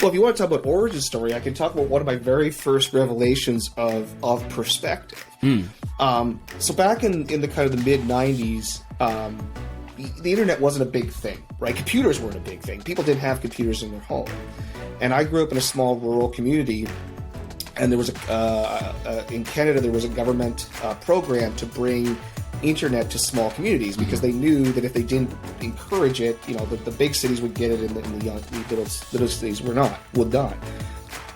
Well, if you want to talk about origin story, I can talk about one of my very first revelations of perspective. So back in the kind of the mid 90s, the internet wasn't a big thing, right? Computers weren't a big thing. People didn't have computers in their home. And I grew up in a small rural community, and there was in Canada there was a government program to bring internet to small communities, because they knew that if they didn't encourage it, the big cities would get it, and the little cities would not.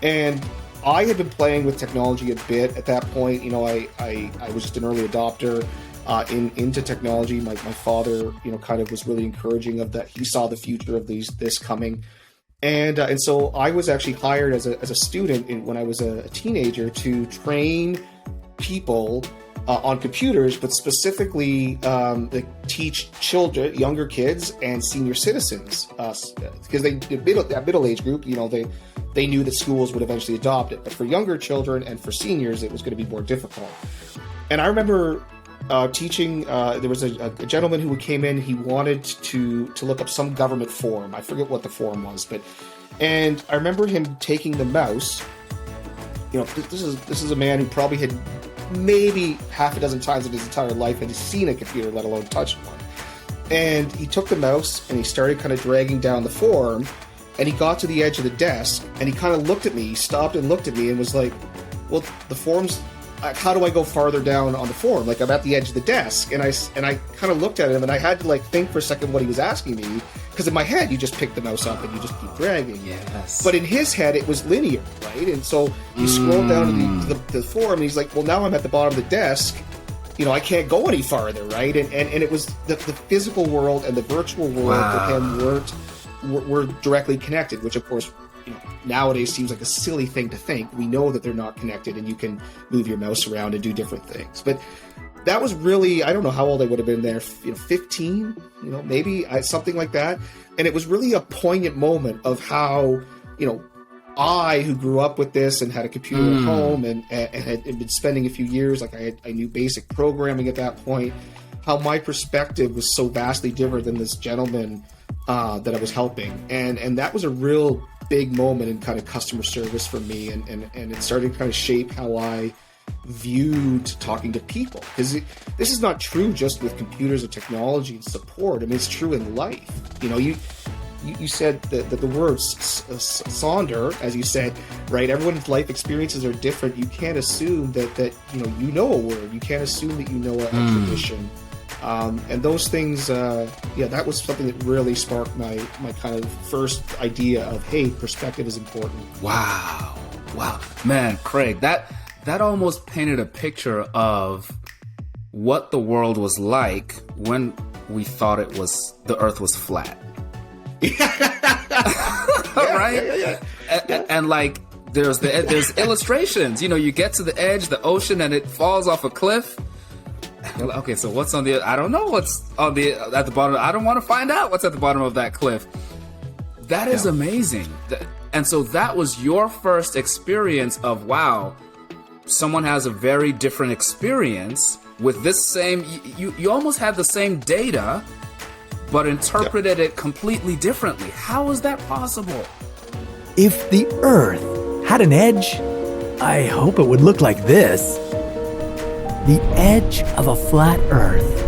And I had been playing with technology a bit at that point. I was just an early adopter into technology. My father, kind of was really encouraging of that. He saw the future of this coming. And so I was actually hired as a student when I was a teenager to train people on computers, but specifically teach children, younger kids, and senior citizens, because that middle age group, they knew that schools would eventually adopt it. But for younger children and for seniors, it was going to be more difficult. And I remember teaching. There was a gentleman who came in. He wanted to look up some government form. I forget what the form was, and I remember him taking the mouse. This is a man who probably had maybe half a dozen times in his entire life had seen a computer, let alone touched one. And he took the mouse and he started kind of dragging down the form, and he got to the edge of the desk and he kind of looked at me. He stopped and looked at me and was like, "Well, the form's. How do I go farther down on the form? Like, I'm at the edge of the desk." And I kind of looked at him, and I had to think for a second what he was asking me, because in my head you just pick the mouse up and you just keep dragging. Yes. But in his head it was linear, right? And so he scrolled down to the form, and he's like, "Well, now I'm at the bottom of the desk. I can't go any farther, right?" And it was the physical world and the virtual world for him were directly connected, which of course, nowadays seems like a silly thing to think. We know that they're not connected, and you can move your mouse around and do different things. But that was really, I don't know how old I would have been there, 15, maybe something like that. And it was really a poignant moment of how, I, who grew up with this and had a computer at home and had been spending a few years, I knew basic programming at that point, how my perspective was so vastly different than this gentleman that I was helping. And that was a real big moment in kind of customer service for me, and it started to kind of shape how I viewed talking to people, because this is not true just with computers or technology and support. I mean, it's true in life. You said that the word sonder, as you said, right? Everyone's life experiences are different. You can't assume that you know a word. You can't assume that you know a tradition. And those things, that was something that really sparked my kind of first idea of, hey, perspective is important. Wow. Man, Craig, that almost painted a picture of what the world was like when we thought the earth was flat. Right? Yeah. And there's illustrations, you get to the edge, the ocean, and it falls off a cliff. Okay, so what's on the? I don't know what's at the bottom. I don't want to find out what's at the bottom of that cliff. That is amazing. And so that was your first experience of, wow, someone has a very different experience with this same. You almost had the same data, but interpreted it completely differently. How is that possible? If the Earth had an edge, I hope it would look like this. The edge of a flat Earth